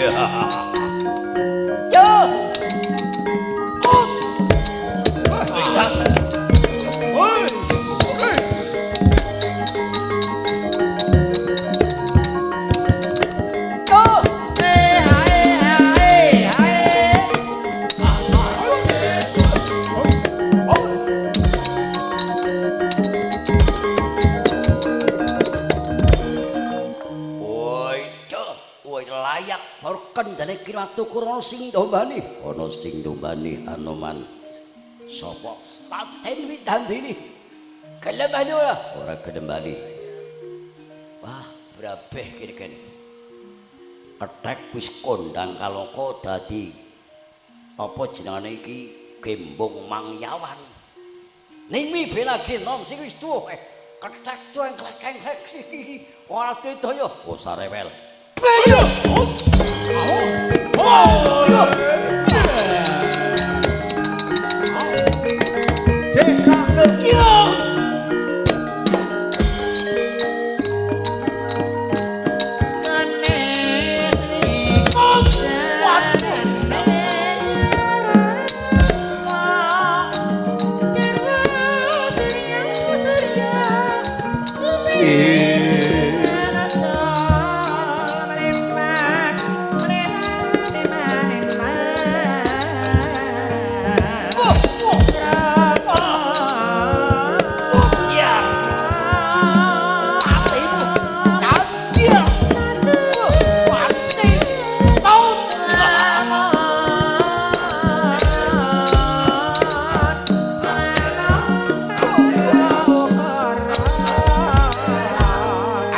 Yo. Layak kendhane waktu kurang sing ndombani ana sing ndombani Anoman sapa Staten Widandini gelem ora gelem bali wah brabeh kene-kene ketek wis kondang kaloko dadi apa jenengane iki Gembong Mangyawan Nimi bela genom sing wis tuwa ketek tuwa klek-klek iki ora daya oh sarewel Ayo!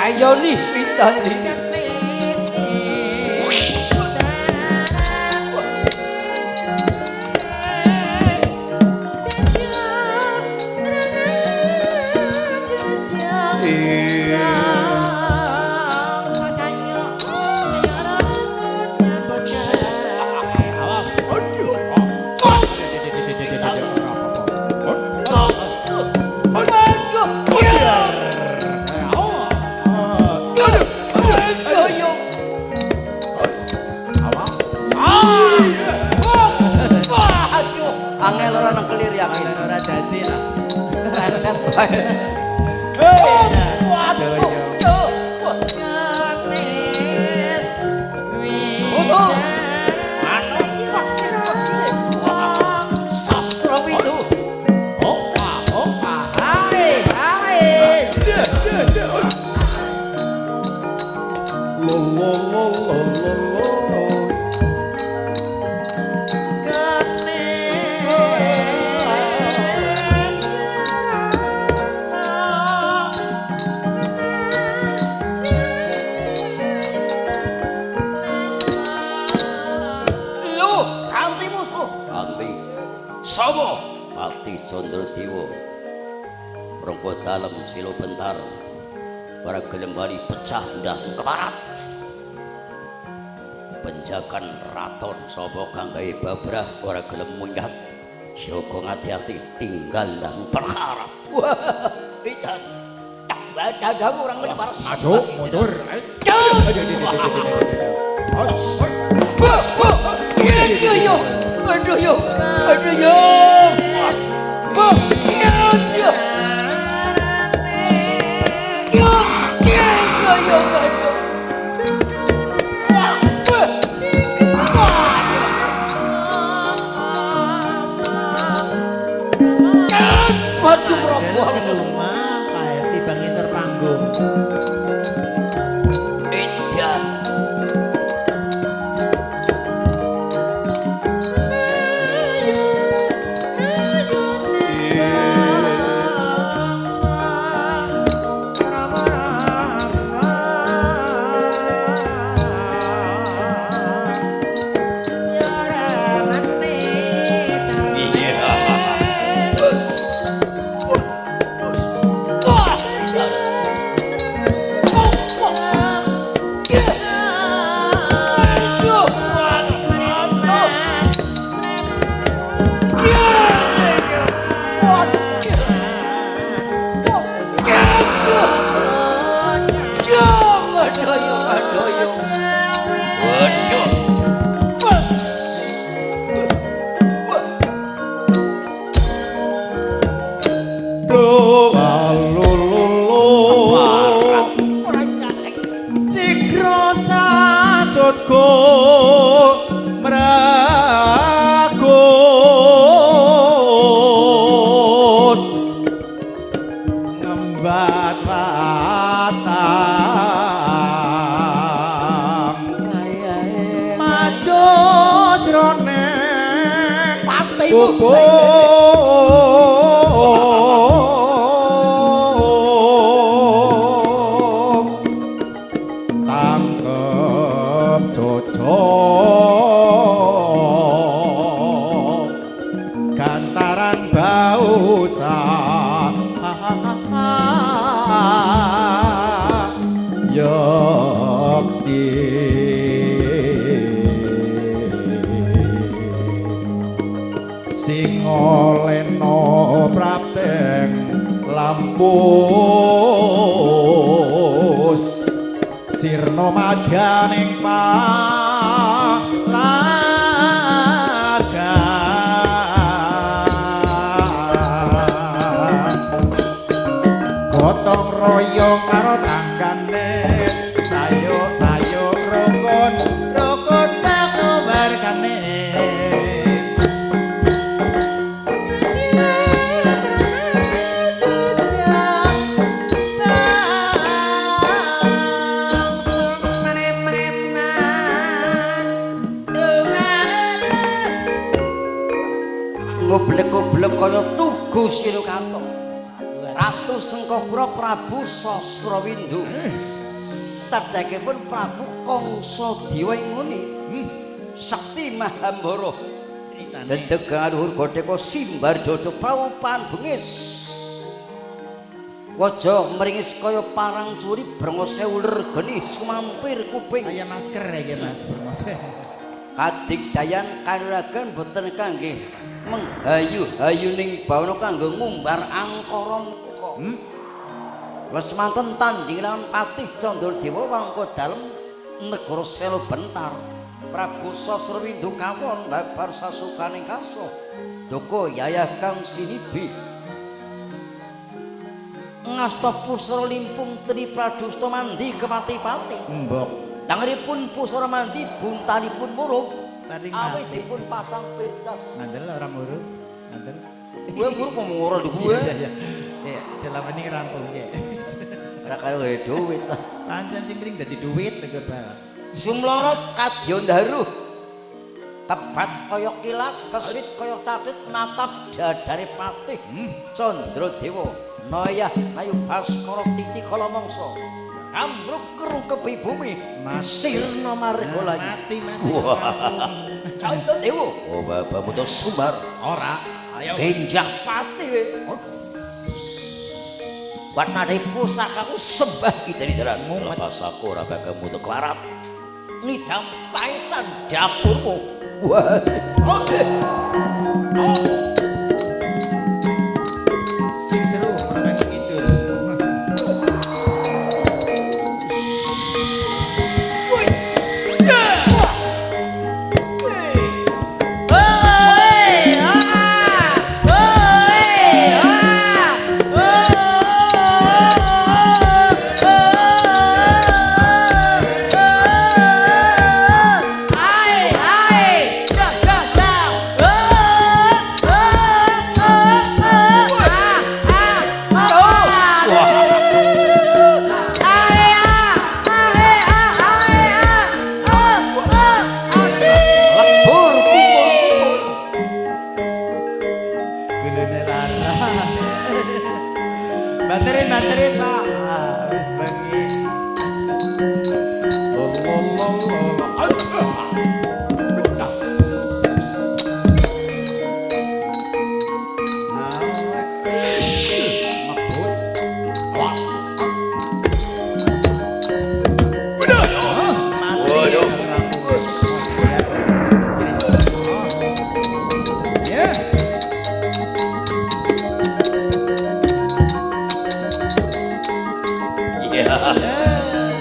Ayoni Widandini angel ora nang kelir ya ora dadi lah reset wae sastra itu Sapa Pati Condrodewa Rangka dalem sila bentar para gelem bali pecah udah keparat penjagan raton sapa kang gawe babrah ora gelem munggah saka ngati-ati tinggal dan perkara wah itan tak baca orang menyebar maju mundur aduh yo waduh roboh rumah kayak tiba ngisor panggung edan Waduh rego meragut ngembat watang maju jroning patimu tangkep cocok gantaran bausa yakti sing oleno prapteng lampus sirna madyaning palaga gotong royong karo tanggane sayo rukun sakubarkane ngoblek-ngoblek kaya tugu Sinukato. Ratu Sengkapura Prabu Sasrawindu. Tedhekipun Prabu Kangsadéwa nguni. Sakti Mahambara. Dedegan luhur Godheka Simbardada Praupan Bengis. Waja meringis kaya parang curi brengose uler geni sumampir kuping. kaya masker ya Mas Kadigdayan kanuragan boten kangge menghayu-hayuning bawana kanggo ngumbar angkara muka. Wis manten tandhing lawan Patih Candradewa wangka dalem negara Sela Bentar. Prabu Sasrawindu kawon babar sasukaning kaso. Doko yayah kang sinibi. Ngasta pusara limpung tri pradusta mandi kepati-pati. mbok Tanganipun pusara mandi buntanipun murung. Tadi Awit mati. dipun pasang pirtas. ngandel orang guru ngandel Gue guru ngomong ora di gue. iya dalam ini rampung ya Ora karo duit. pancen sing mending dadi duit tegur bal Sumlorot kadya ndaru. Tebat kaya kilat, kesit kaya tatit natap dadare Patih. Candradewa Nayah Ayu Baskara Titi Kala Mangsa. Ambruk kerungkepi bumi. Sirna marga mati Mas Candradewa. Oh babamu to sumbar. ora ayo Benjak Patih. Warnane pusakaku sembah kidaniran. Pasaku ora bakal mutu klarat. Nidam paisan dapurmu. Wah. sing seru permainan itu baterin Pak wis bengi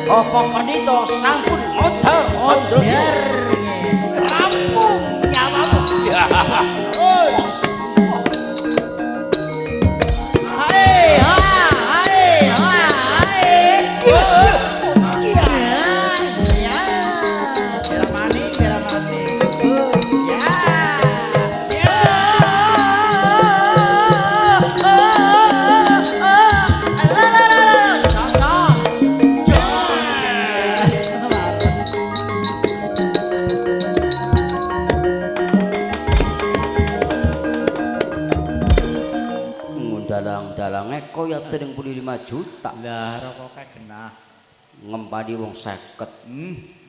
Apa menito sampun modar Candradewa. Rampung nyawamu. juta Lah rokok kae genah. ngempani wong 50.